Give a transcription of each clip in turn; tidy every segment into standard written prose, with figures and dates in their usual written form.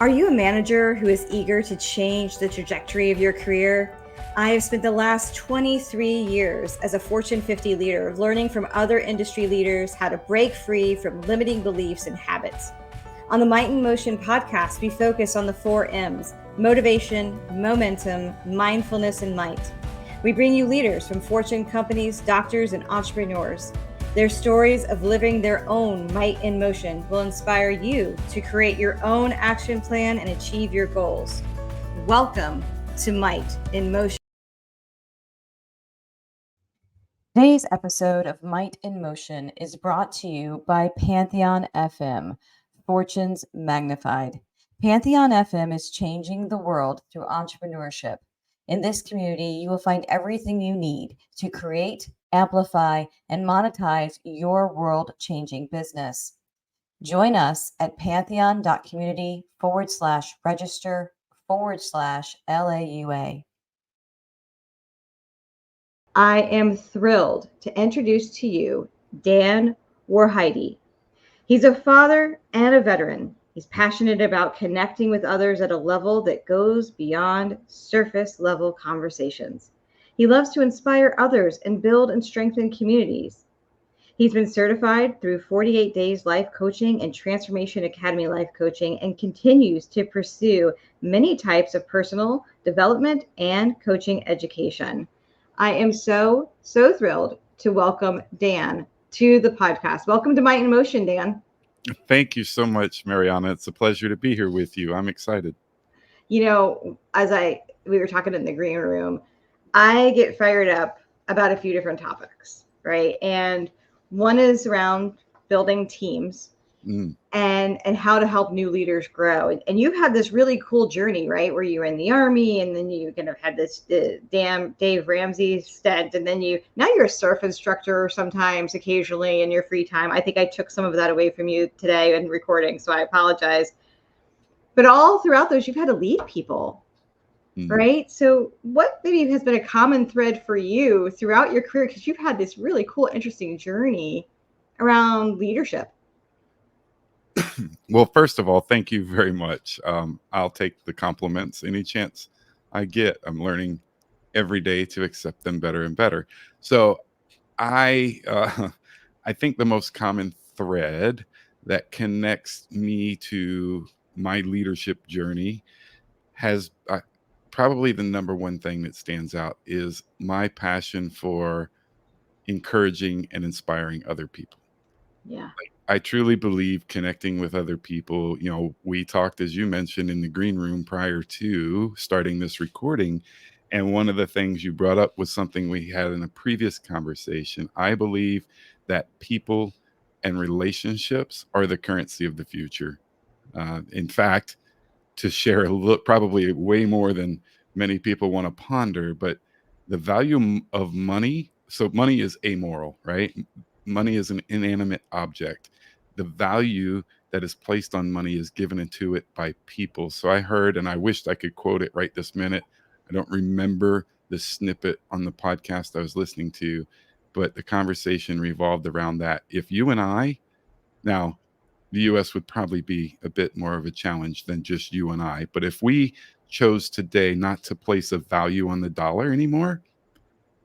Are you a manager who is eager to change the trajectory of your career? I have spent the last 23 years as a Fortune 50 leader learning from other industry leaders how to break free from limiting beliefs and habits. On the Might in Motion podcast, we focus on the 4 M's: motivation, momentum, mindfulness, and might. We bring you leaders from Fortune companies, doctors, and entrepreneurs. Their stories of living their own might in motion will inspire you to create your own action plan and achieve your goals. Welcome to Might in Motion. Today's episode of Might in Motion is brought to you by Pantheon FM, Fortunes Magnified. Pantheon FM is changing the world through entrepreneurship. In this community, you will find everything you need to create, amplify, and monetize your world-changing business. Join us at pantheon.community/register/LAUA. I am thrilled to introduce to you Dan Woerheide. He's a father and a veteran. He's passionate about connecting with others at a level that goes beyond surface level conversations. He loves to inspire others and build and strengthen communities. He's been certified through 48 Days Life Coaching and Transformation Academy Life Coaching and continues to pursue many types of personal development and coaching education. I am so thrilled to welcome Dan to the podcast. Welcome to Might in Motion, Dan. Thank you so much, Mariana. It's a pleasure to be here with you. I'm excited. You know, we were talking in the green room, I get fired up about a few different topics, right? And one is around building teams and how to help new leaders grow. And you've had this really cool journey, right? Where you were in the Army and then you kind of had this Dave Ramsey stint. And then now you're a surf instructor sometimes, occasionally in your free time. I think I took some of that away from you today in recording, so I apologize. But all throughout those, you've had to lead people, right? So what maybe has been a common thread for you throughout your career? Because you've had this really cool, interesting journey around leadership. Well, first of all, thank you very much. I'll take the compliments any chance I get. I'm learning every day to accept them better and better. So I think the most common thread that connects me to my leadership journey has probably the number one thing that stands out is my passion for encouraging and inspiring other people. Yeah. I truly believe connecting with other people. You know, we talked, as you mentioned, in the green room prior to starting this recording. And one of the things you brought up was something we had in a previous conversation. I believe that people and relationships are the currency of the future. In fact, to share a little, probably way more than many people want to ponder, but the value of money. So money is amoral, right? Money is an inanimate object. The value that is placed on money is given into it by people. So I heard, and I wished I could quote it right this minute. I don't remember the snippet on the podcast I was listening to, but the conversation revolved around that. If you and I, now the US would probably be a bit more of a challenge than just you and I, but if we chose today not to place a value on the dollar anymore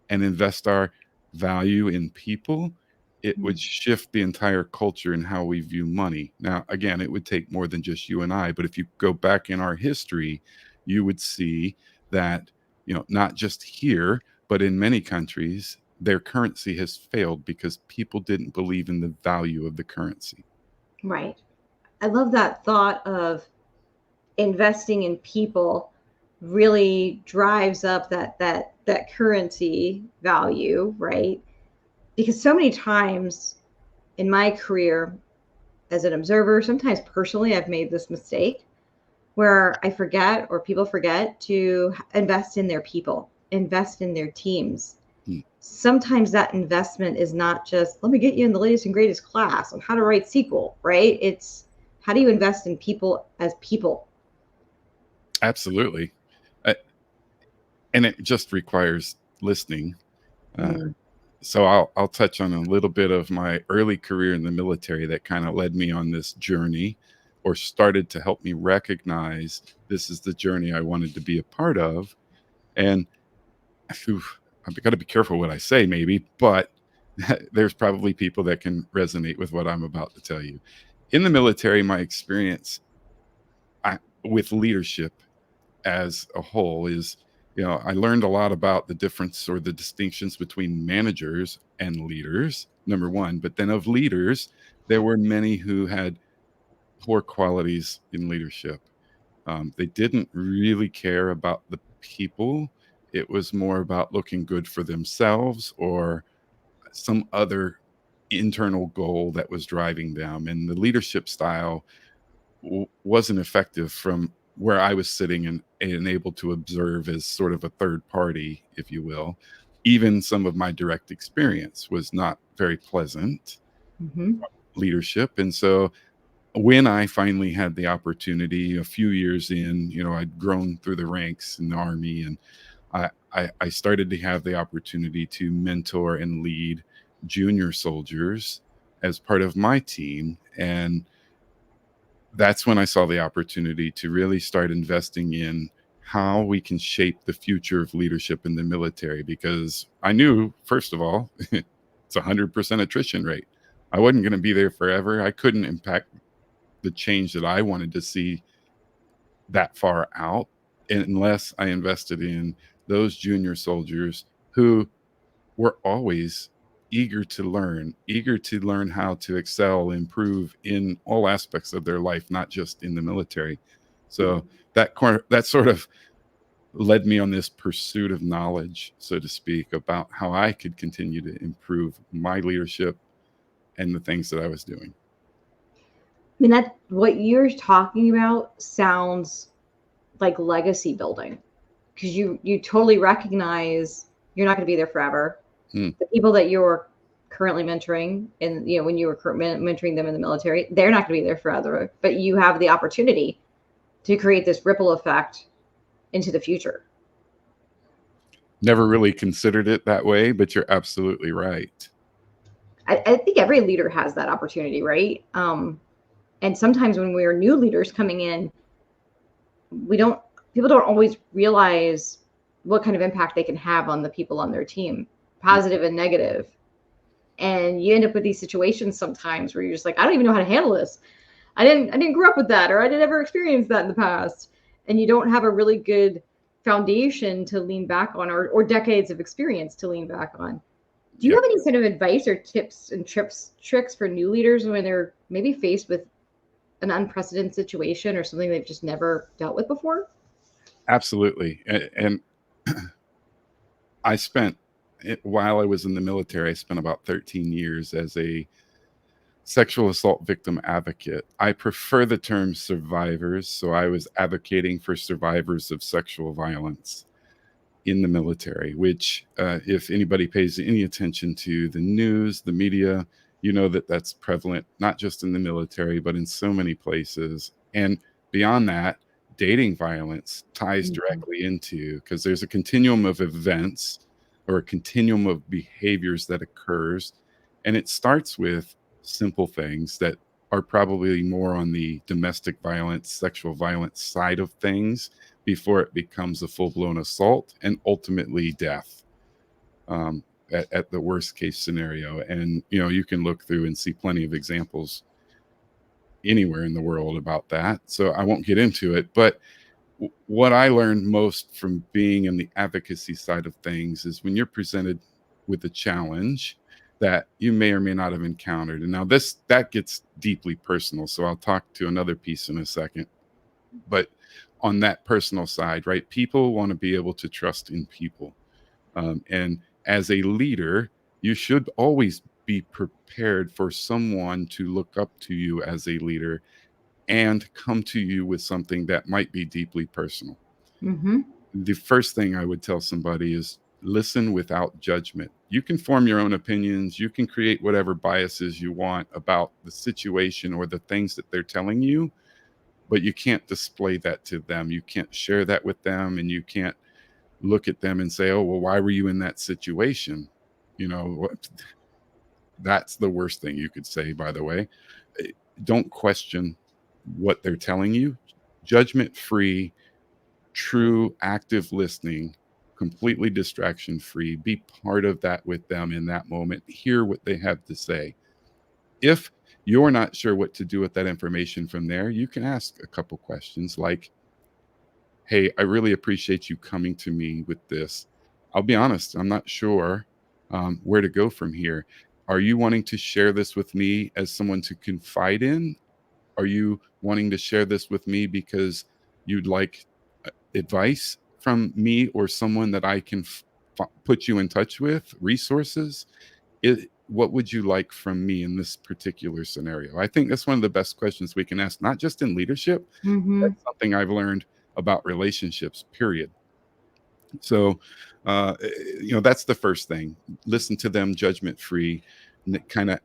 and invest our value in people, it would shift the entire culture in how we view money. Now, again, it would take more than just you and I, but if you go back in our history, you would see that, you know, not just here, but in many countries, their currency has failed because people didn't believe in the value of the currency. Right. I love that thought of investing in people really drives up that currency value, right? Because so many times in my career as an observer, sometimes personally, I've made this mistake where I forget or people forget to invest in their people, invest in their teams. Sometimes that investment is not just, let me get you in the latest and greatest class on how to write SQL, right? It's how do you invest in people as people? Absolutely. And it just requires listening. So I'll touch on a little bit of my early career in the military that kind of led me on this journey or started to help me recognize this is the journey I wanted to be a part of. And I've got to be careful what I say, maybe, but there's probably people that can resonate with what I'm about to tell you. In the military, my experience with leadership as a whole is, I learned a lot about the difference or the distinctions between managers and leaders, number one. But then of leaders, there were many who had poor qualities in leadership. They didn't really care about the people. It was more about looking good for themselves or some other internal goal that was driving them. And the leadership style wasn't effective from where I was sitting and able to observe as sort of a third party, if you will. Even some of my direct experience was not very pleasant leadership. And so when I finally had the opportunity a few years in, I'd grown through the ranks in the Army, and I started to have the opportunity to mentor and lead junior soldiers as part of my team. And that's when I saw the opportunity to really start investing in how we can shape the future of leadership in the military, because I knew, first of all, it's 100% attrition rate. I wasn't going to be there forever. I couldn't impact the change that I wanted to see that far out unless I invested in those junior soldiers who were always eager to learn how to excel, improve in all aspects of their life, not just in the military. So that sort of led me on this pursuit of knowledge, so to speak, about how I could continue to improve my leadership and the things that I was doing. I mean, that what you're talking about sounds like legacy building, because you totally recognize you're not going to be there forever. The people that you're currently mentoring, and when you were mentoring them in the military, they're not going to be there forever, but you have the opportunity to create this ripple effect into the future. Never really considered it that way, but you're absolutely right. I think every leader has that opportunity, right? And sometimes when we are new leaders coming in, people don't always realize what kind of impact they can have on the people on their team, positive and negative. And you end up with these situations sometimes where you're just like, I don't even know how to handle this. I didn't grow up with that, or I didn't ever experience that in the past. And you don't have a really good foundation to lean back on, or decades of experience to lean back on. Do you have any kind of advice or tips and tricks for new leaders when they're maybe faced with an unprecedented situation or something they've just never dealt with before? Absolutely. And while I was in the military, I spent about 13 years as a sexual assault victim advocate. I prefer the term survivors, so I was advocating for survivors of sexual violence in the military, which if anybody pays any attention to the news, the media, that's prevalent, not just in the military, but in so many places. And beyond that, dating violence ties directly into, because there's a continuum of events or a continuum of behaviors that occurs. And it starts with simple things that are probably more on the domestic violence, sexual violence side of things before it becomes a full-blown assault and ultimately death at the worst case scenario. And, you can look through and see plenty of examples anywhere in the world about that. So I won't get into it. But what I learned most from being in the advocacy side of things is when you're presented with a challenge that you may or may not have encountered. And now that gets deeply personal. So I'll talk to another piece in a second. But on that personal side, right, people want to be able to trust in people. And as a leader, you should always be prepared for someone to look up to you as a leader and come to you with something that might be deeply personal. The first thing I would tell somebody is listen without judgment. You can form your own opinions. You can create whatever biases you want about the situation or the things that they're telling you, but you can't display that to them. You can't share that with them, and you can't look at them and say, oh, well, why were you in that situation? That's the worst thing you could say, by the way. Don't question what they're telling you, judgment free, true active listening, completely distraction free. Be part of that with them in that moment. Hear what they have to say. If you're not sure what to do with that information from there, you can ask a couple questions like, hey, I really appreciate you coming to me with this. I'll be honest, I'm not sure where to go from here. Are you wanting to share this with me as someone to confide in? Are you wanting to share this with me because you'd like advice from me or someone that I can put you in touch with, resources? What would you like from me in this particular scenario? I think that's one of the best questions we can ask, not just in leadership. Mm-hmm. That's something I've learned about relationships, period. So, that's the first thing. Listen to them judgment free, and kind of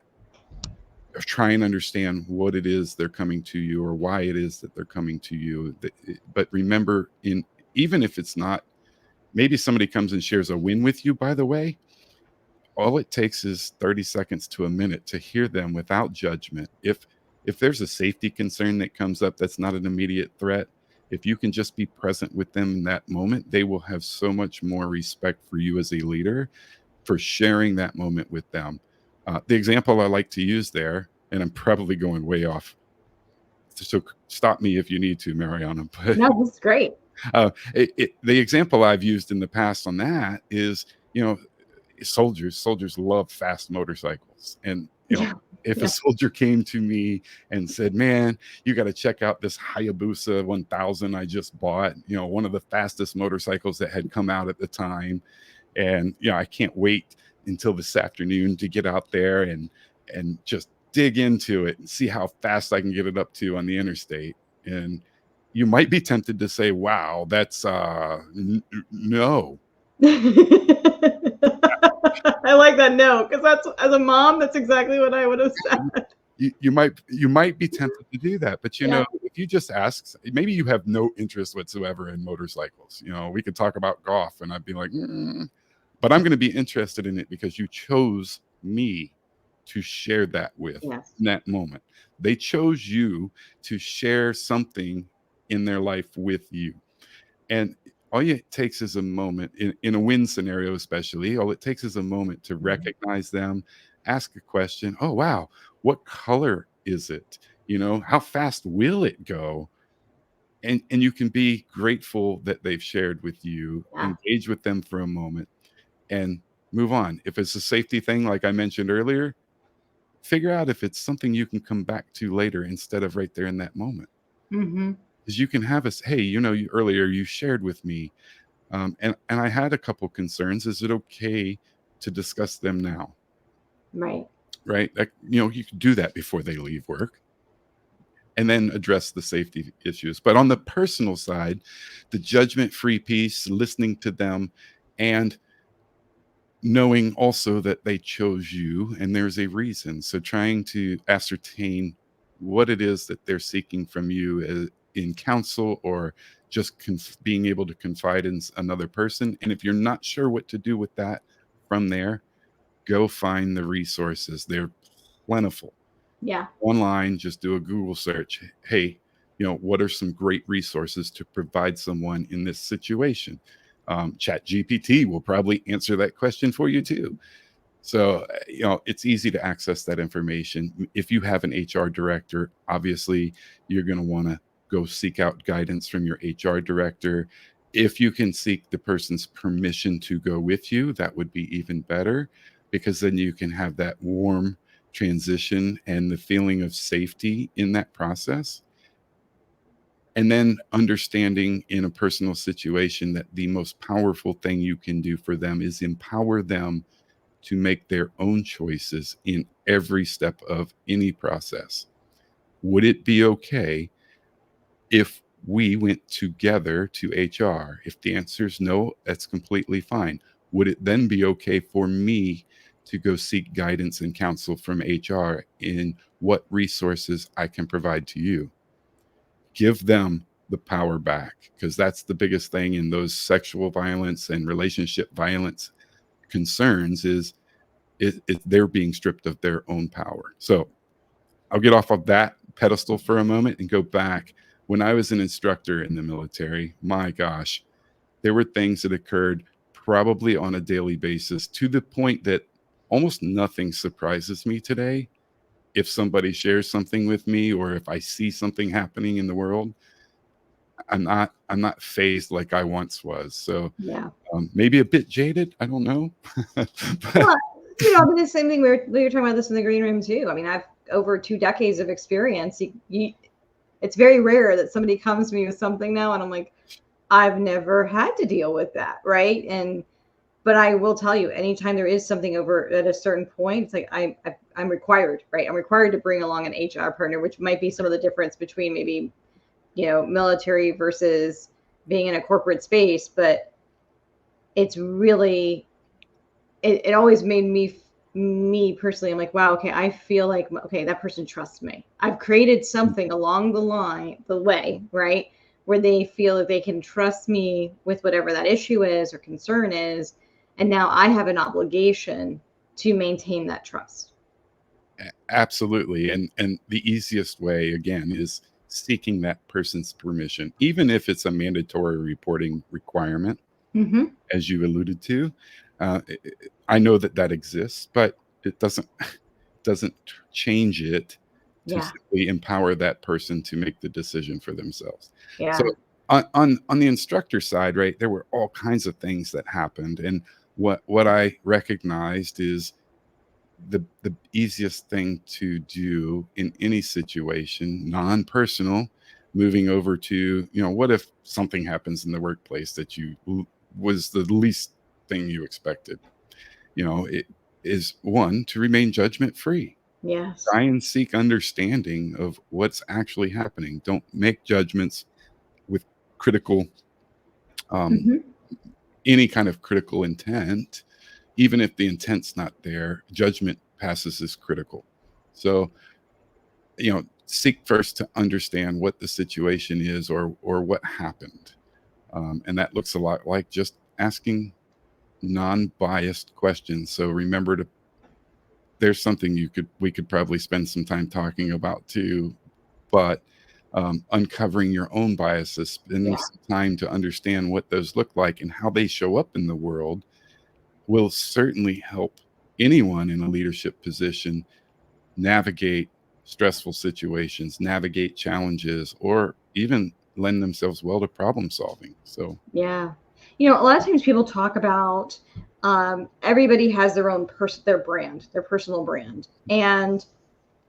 try and understand what it is they're coming to you or why it is that they're coming to you. But remember, even if it's not, maybe somebody comes and shares a win with you, by the way, all it takes is 30 seconds to a minute to hear them without judgment. If there's a safety concern that comes up that's not an immediate threat, if you can just be present with them in that moment, they will have so much more respect for you as a leader for sharing that moment with them. The example I like to use there, and I'm probably going way off, so stop me if you need to, Mariana, but No, this is great. the example I've used in the past on that is, soldiers love fast motorcycles. And Yeah. if a Yeah. soldier came to me and said, man, you got to check out this Hayabusa 1000 I just bought, one of the fastest motorcycles that had come out at the time, and I can't wait until this afternoon to get out there and just dig into it and see how fast I can get it up to on the interstate. And you might be tempted to say, wow, that's no. I like that no, because that's, as a mom, that's exactly what I would have said. You might be tempted to do that, but Yeah. if you just ask, maybe you have no interest whatsoever in motorcycles. We could talk about golf, and I'd be like, but I'm going to be interested in it because you chose me to share that with Yes. in that moment. They chose you to share something in their life with you. And all it takes is a moment in a win scenario, especially, all it takes is a moment to recognize them, ask a question. Oh, wow. What color is it? How fast will it go? And you can be grateful that they've shared with you, Yeah. engage with them for a moment, and move on. If it's a safety thing, like I mentioned earlier, figure out if it's something you can come back to later instead of right there in that moment. Mm-hmm. Because you can have us, hey, earlier you shared with me, and I had a couple concerns. Is it okay to discuss them now? Right. Right? You can do that before they leave work, and then address the safety issues. But on the personal side, the judgment-free piece, listening to them, and knowing also that they chose you and there's a reason. So trying to ascertain what it is that they're seeking from you in counsel, or just being able to confide in another person. And if you're not sure what to do with that from there, go find the resources. They're plentiful. Yeah. Online, just do a Google search. Hey, what are some great resources to provide someone in this situation? Chat GPT will probably answer that question for you too. So, it's easy to access that information. If you have an HR director, obviously you're going to want to go seek out guidance from your HR director. If you can seek the person's permission to go with you, that would be even better, because then you can have that warm transition and the feeling of safety in that process. And then understanding in a personal situation that the most powerful thing you can do for them is empower them to make their own choices in every step of any process. Would it be okay if we went together to HR? If the answer is no, that's completely fine. Would it then be okay for me to go seek guidance and counsel from HR in what resources I can provide to you? Give them the power back, because that's the biggest thing in those sexual violence and relationship violence concerns is they're being stripped of their own power. So I'll get off of that pedestal for a moment and go back. When I was an instructor in the military, my gosh, there were things that occurred probably on a daily basis, to the point that almost nothing surprises me today. If somebody shares something with me, or if I see something happening in the world, I'm not phased like I once was. So Yeah. maybe a bit jaded, I don't know. But Well, I mean, the same thing we were talking about this in the green room too. I mean, I've over 2 decades of experience. It's very rare that somebody comes to me with something now, and I'm like, I've never had to deal with that, right? But I will tell you, anytime there is something over at a certain point, it's like I'm required, right? I'm required to bring along an HR partner, which might be some of the difference between maybe military versus being in a corporate space, but it's really it always made me personally, I'm like, wow, okay, I feel like, okay, that person trusts me. I've created something along the way, right, where they feel that they can trust me with whatever that issue is or concern is, and now I have an obligation to maintain that trust. absolutely. And the easiest way, again, is seeking that person's permission, even if it's a mandatory reporting requirement, Mm-hmm. as you alluded to. uh, I know that that exists, but it doesn't change it to Yeah. simply empower that person to make the decision for themselves. So Yeah. on the instructor side, right, there were all kinds of things that happened, and what I recognized is the easiest thing to do in any situation, non-personal, moving over to, what if something happens in the workplace that was the least thing you expected. It is, one, to remain judgment free. Yes. Try and seek understanding of what's actually happening. Don't make judgments with critical, um, Mm-hmm. any kind of critical intent. Even if the intent's not there, judgment passes as critical. So, seek first to understand what the situation is, or what happened. And that looks a lot like just asking non-biased questions. So remember to there's something we could probably spend some time talking about too, but uncovering your own biases, spending Yeah. some time to understand what those look like and how they show up in the world, will certainly help anyone in a leadership position navigate stressful situations, navigate challenges, or even lend themselves well to problem solving. So, Yeah. A lot of times people talk about everybody has their own their brand, their personal brand. And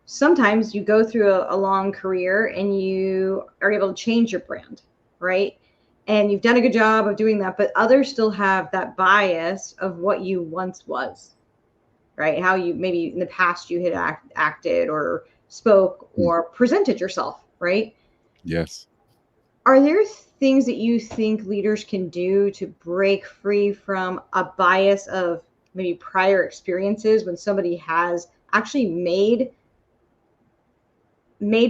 sometimes you go through a long career and you are able to change your brand, right? And you've done a good job of doing that, but others still have that bias of what you once was, right? How you maybe in the past you had acted or spoke or presented yourself, right? yes. Are there things that you think leaders can do to break free from a bias of maybe prior experiences when somebody has actually made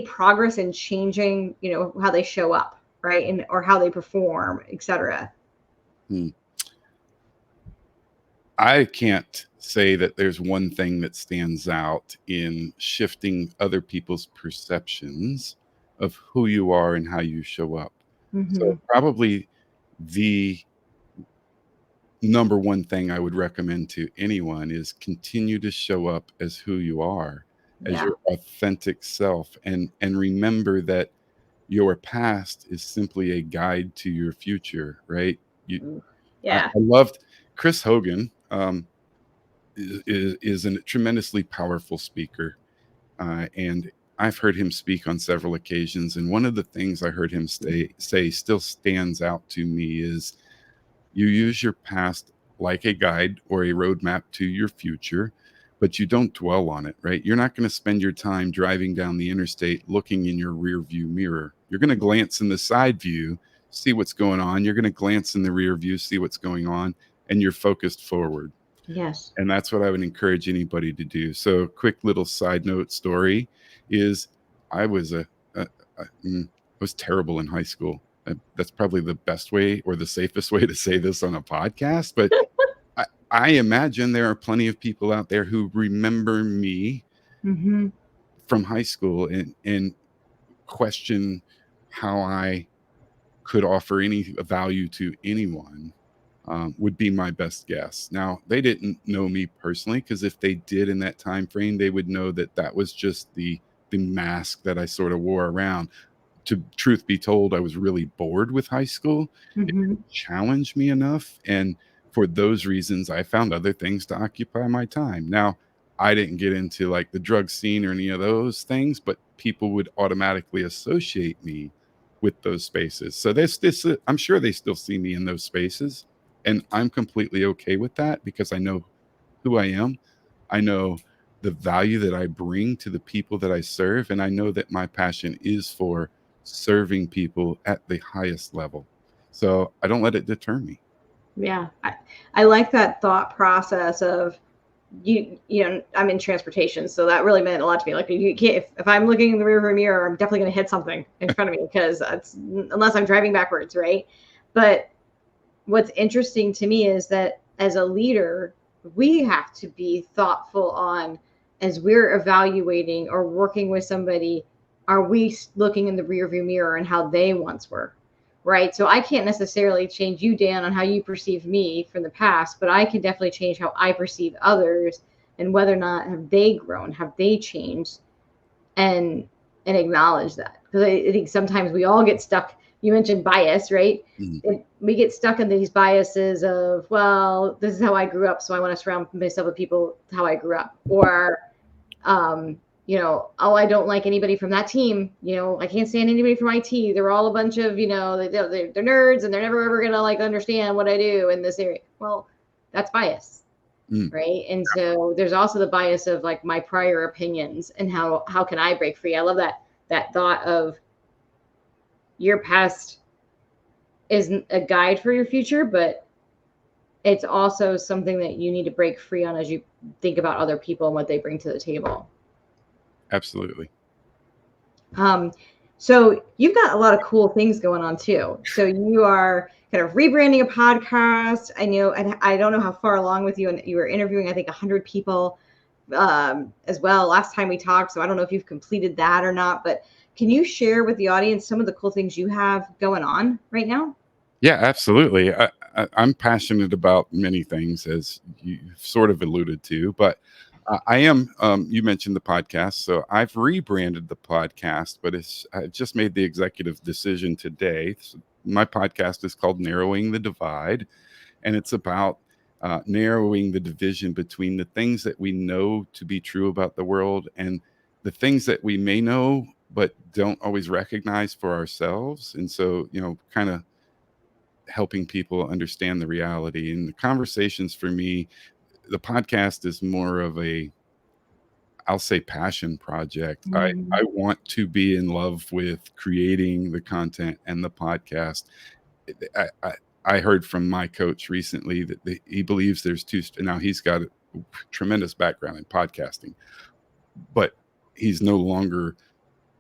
progress in changing, how they show up, right? And or how they perform, etc. Hmm. I can't say that there's one thing that stands out in shifting other people's perceptions of who you are and how you show up. So, Mm-hmm. probably the number one thing I would recommend to anyone is continue to show up as who you are, as Yeah. your authentic self, and remember that your past is simply a guide to your future, right? You I Yeah. loved Chris Hogan. Is a tremendously powerful speaker. And I've heard him speak on several occasions. And one of the things I heard him say still stands out to me is, you use your past like a guide or a roadmap to your future, but you don't dwell on it, right? You're not going to spend your time driving down the interstate looking in your rear view mirror. You're going to glance in the side view, see what's going on. You're going to glance in the rear view, see what's going on, and you're focused forward. Yes. And that's what I would encourage anybody to do. So, quick little side note story is, I was I was terrible in high school. That's probably the best way or the safest way to say this on a podcast. But I imagine there are plenty of people out there who remember me Mm-hmm. from high school, and question how I could offer any value to anyone, would be my best guess. Now, they didn't know me personally, because if they did in that time frame, they would know that that was just the mask that I sort of wore around. To truth be told, I was really bored with high school. It Mm-hmm. didn't challenge me enough, and for those reasons, I found other things to occupy my time. Now, I didn't get into like the drug scene or any of those things, but people would automatically associate me with those spaces. So this I'm sure they still see me in those spaces, and I'm completely okay with that because I know who I am. I know the value that I bring to the people that I serve, and I know that my passion is for serving people at the highest level. So I don't let it deter me. Yeah, I like that thought process of you know, I'm in transportation, so that really meant a lot to me. Like, you can't, if I'm looking in the rearview mirror, I'm definitely going to hit something in front of me, because that's, unless I'm driving backwards, right? But what's interesting to me is that as a leader, we have to be thoughtful on, as we're evaluating or working with somebody, are we looking in the rearview mirror and how they once were, right? So I can't necessarily change you, Dan, on how you perceive me from the past, but I can definitely change how I perceive others, and whether or not have they grown, have they changed, and acknowledge that. Because I think sometimes we all get stuck. You mentioned bias, right? Mhm. We get stuck in these biases of, well, this is how I grew up, so I want to surround myself with people how I grew up. Or you know, oh, I don't like anybody from that team. You know, I can't stand anybody from IT. They're all a bunch of, you know, they're nerds, and they're never ever gonna like understand what I do in this area. Well, that's bias, Mm. right? And so there's also the bias of like my prior opinions, and how can I break free. I love that thought of your past isn't a guide for your future, but it's also something that you need to break free on as you think about other people and what they bring to the table. Absolutely. Um, so you've got a lot of cool things going on too. So you are kind of rebranding a podcast. I know, and I don't know how far along with you, and you were interviewing, I think, 100 people as well last time we talked. So I don't know if you've completed that or not, but can you share with the audience some of the cool things you have going on right now? Yeah, absolutely. I'm passionate about many things, as you sort of alluded to, but I am. You mentioned the podcast, so I've rebranded the podcast, but I just made the executive decision today. So my podcast is called Narrowing the Divide, and it's about narrowing the division between the things that we know to be true about the world and the things that we may know but don't always recognize for ourselves. And so, kind of helping people understand the reality and the conversations. For me, the podcast is more of a, I'll say, passion project. I Mm-hmm. want to be in love with creating the content and the podcast. I heard from my coach recently that he believes there's two. Now he's got a tremendous background in podcasting, but he's no longer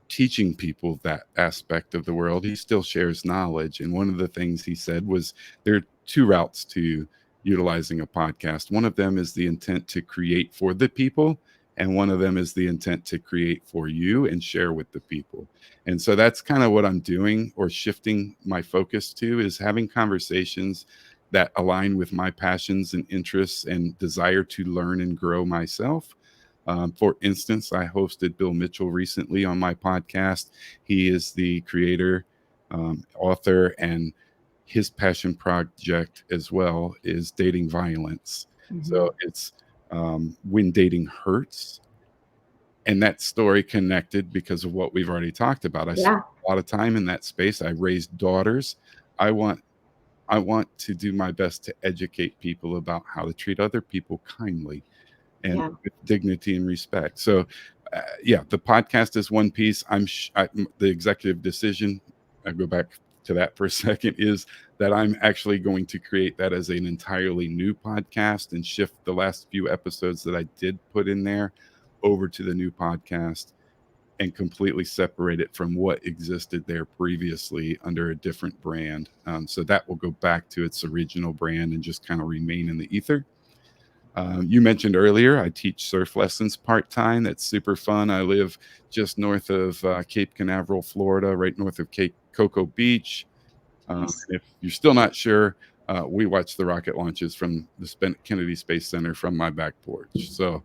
teaching people that aspect of the world. He still shares knowledge. And one of the things he said was there are two routes to utilizing a podcast. One of them is the intent to create for the people, and one of them is the intent to create for you and share with the people. And so that's kind of what I'm doing, or shifting my focus to, is having conversations that align with my passions and interests and desire to learn and grow myself. For instance, I hosted Bill Mitchell recently on my podcast. He is the creator, author, and his passion project as well is dating violence. Mm-hmm. So it's When Dating Hurts. And that story connected because of what we've already talked about. I spent Yeah. a lot of time in that space. I raised daughters. I want I want to do my best to educate people about how to treat other people kindly and Yeah. with dignity and respect. So, yeah, the podcast is one piece. The executive decision. I go back to that for a second. Is that I'm actually going to create that as an entirely new podcast and shift the last few episodes that I did put in there over to the new podcast and completely separate it from what existed there previously under a different brand. So that will go back to its original brand and just kind of remain in the ether. You mentioned earlier, I teach surf lessons part-time. That's super fun. I live just north of Cape Canaveral, Florida, right north of Cape Cocoa Beach. Nice. If you're still not sure, we watch the rocket launches from the Kennedy Space Center from my back porch. So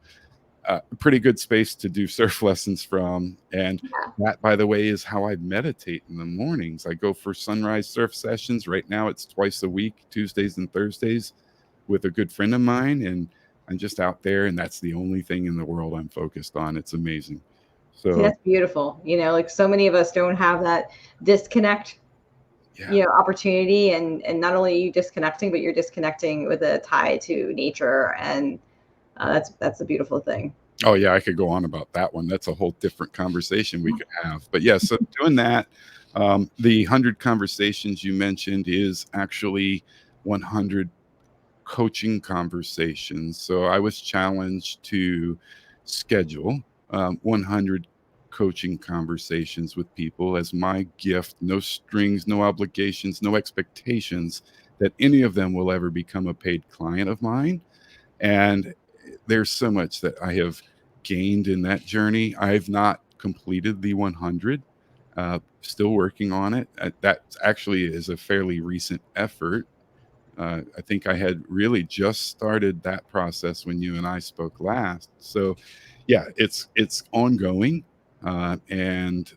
a pretty good space to do surf lessons from. And Yeah. that, by the way, is how I meditate in the mornings. I go for sunrise surf sessions. Right now, it's twice a week, Tuesdays and Thursdays, with a good friend of mine. And I'm just out there, and that's the only thing in the world I'm focused on. It's amazing. See, So, that's beautiful. Like so many of us don't have that disconnect, yeah. opportunity, and not only are you disconnecting, but you're disconnecting with a tie to nature, and that's a beautiful thing. Oh yeah, I could go on about that one. That's a whole different conversation we could have. But yeah, so doing that, the 100 conversations you mentioned is actually 100 coaching conversations. So I was challenged to schedule 100 coaching conversations with people as my gift. No strings, no obligations, no expectations that any of them will ever become a paid client of mine. And there's so much that I have gained in that journey. I've not completed the 100, still working on it. That actually is a fairly recent effort. I think I had really just started that process when you and I spoke last. So, yeah, it's ongoing, and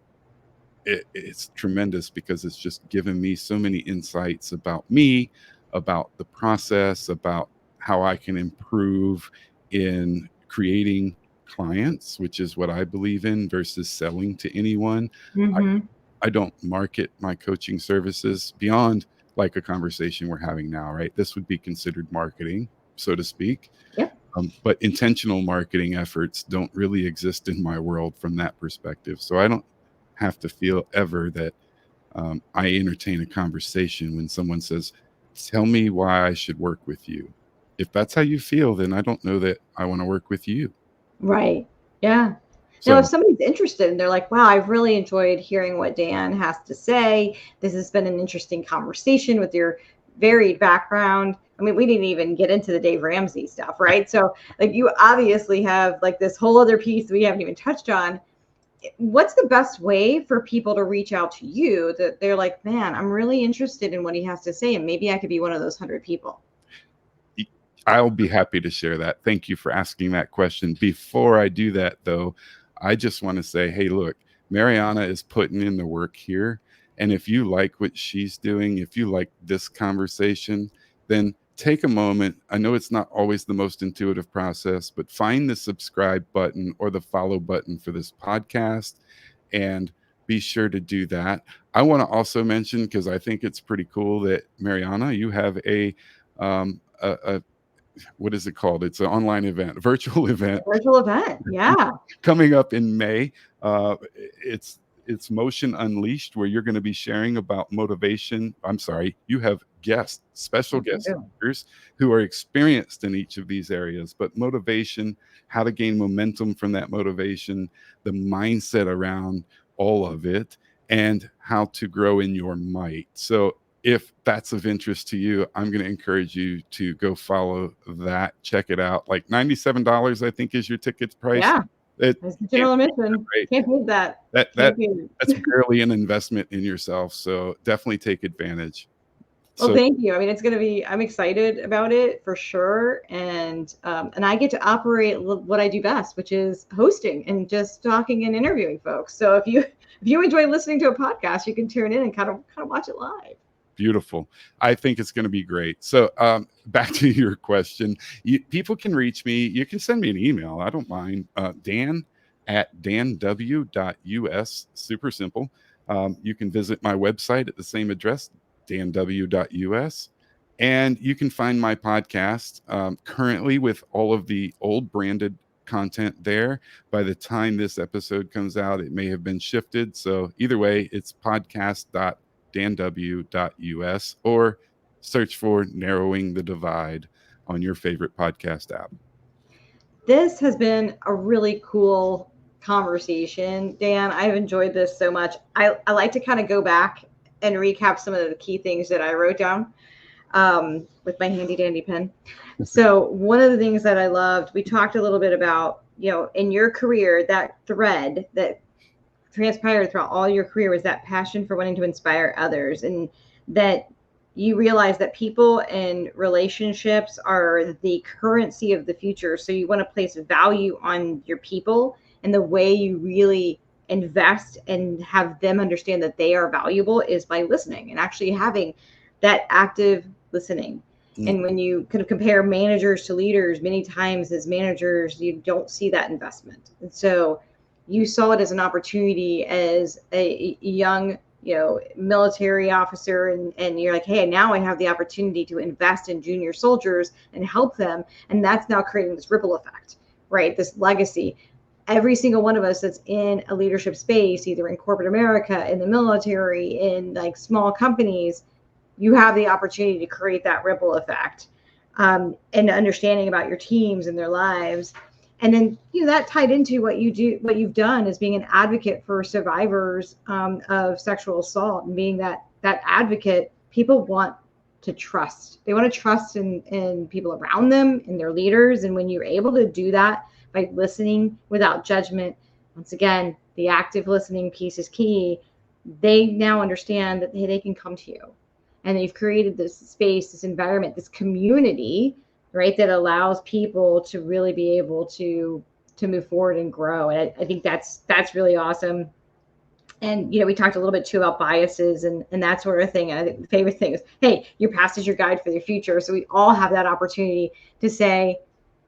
it's tremendous because it's just given me so many insights about me, about the process, about how I can improve in creating clients, which is what I believe in, versus selling to anyone. I, Mm-hmm. I don't market my coaching services beyond like a conversation we're having now, right? This would be considered marketing, so to speak. Yep. But intentional marketing efforts don't really exist in my world from that perspective. So I don't have to feel ever that I entertain a conversation when someone says, "Tell me why I should work with you." If that's how you feel, then I don't know that I want to work with you. Right. Yeah. Now, if So, somebody's interested and they're like, wow, I've really enjoyed hearing what Dan has to say. This has been an interesting conversation with your varied background. I mean, we didn't even get into the Dave Ramsey stuff, right? So, like, you obviously have like this whole other piece we haven't even touched on. What's the best way for people to reach out to you that they're like, man, I'm really interested in what he has to say, and maybe I could be one of those 100 people? I'll be happy to share that. Thank you for asking that question. Before I do that, though, I just want to say, hey, look, Mariana is putting in the work here. And if you like what she's doing, if you like this conversation, then take a moment. I know it's not always the most intuitive process, but find the subscribe button or the follow button for this podcast and be sure to do that. I want to also mention, because I think it's pretty cool that Mariana, you have a what is it called? It's an online event, a virtual event A virtual event. Yeah. coming up in May. It's Motion Unleashed, where you're going to be sharing about motivation. I'm sorry, you have guests, special guest speakers who are experienced in each of these areas, but motivation, how to gain momentum from that motivation, the mindset around all of it, and how to grow in your might. So if that's of interest to you, I'm going to encourage you to go follow that. Check it out. Like $97, I think, is your ticket price. Yeah. It That's the can't general be admission. right. Can't beat that. That Can't that beat it. that's barely an investment in yourself. So definitely take advantage. Well, So thank you. I mean, it's going to be, I'm excited about it for sure. And I get to operate what I do best, which is hosting and just talking and interviewing folks. So if you enjoy listening to a podcast, you can tune in and kind of watch it live. beautiful. I think it's going to be great. So back to your question. People can reach me. You can send me an email. I don't mind. Dan@danw.us. Super simple. You can visit my website at the same address, danw.us. And you can find my podcast currently with all of the old branded content there. By the time this episode comes out, it may have been shifted. So either way, it's podcast.danw.us or search for Narrowing the Divide on your favorite podcast app. This has been a really cool conversation, Dan. I've enjoyed this so much. I like to kind of go back and recap some of the key things that I wrote down. with my handy dandy pen. So one of the things that I loved, we talked a little bit about, in your career, that thread that transpired throughout all your career was that passion for wanting to inspire others, and that you realize that people and relationships are the currency of the future. So you want to place value on your people, and the way you really invest and have them understand that they are valuable is by listening and actually having that active listening. And when you kind of compare managers to leaders, many times as managers, you don't see that investment. And so you saw it as an opportunity as a young, military officer, and you're like, hey, now I have the opportunity to invest in junior soldiers and help them. And that's now creating this ripple effect, right? This legacy. Every single one of us that's in a leadership space, either in corporate America, in the military, in like small companies, you have the opportunity to create that ripple effect, and understanding about your teams and their lives. And then, that tied into what you've done is being an advocate for survivors of sexual assault, and being that advocate. People want to trust. They want to trust in people around them, in their leaders. And when you're able to do that by listening without judgment, once again, the active listening piece is key. They now understand that they can come to you. And you've created this space, this environment, this community, right, that allows people to really be able to move forward and grow. And I think that's really awesome. And, we talked a little bit too about biases and that sort of thing. And I think the favorite thing is, hey, your past is your guide for your future. So we all have that opportunity to say,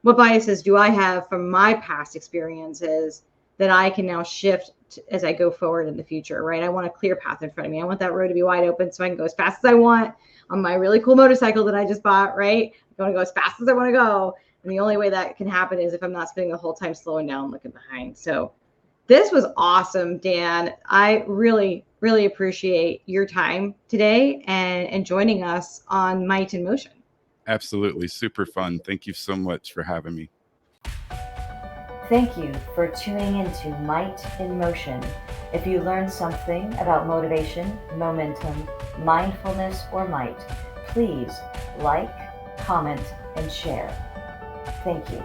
what biases do I have from my past experiences that I can now shift as I go forward in the future, right? I want a clear path in front of me. I want that road to be wide open so I can go as fast as I want on my really cool motorcycle that I just bought, right? I want to go as fast as I want to go. And the only way that can happen is if I'm not spending the whole time slowing down, looking behind. So this was awesome, Dan. I really, really appreciate your time today and joining us on Might in Motion. Absolutely. Super fun. Thank you so much for having me. Thank you for tuning into Might in Motion. If you learned something about motivation, momentum, mindfulness, or might, please like, comment, and share. Thank you.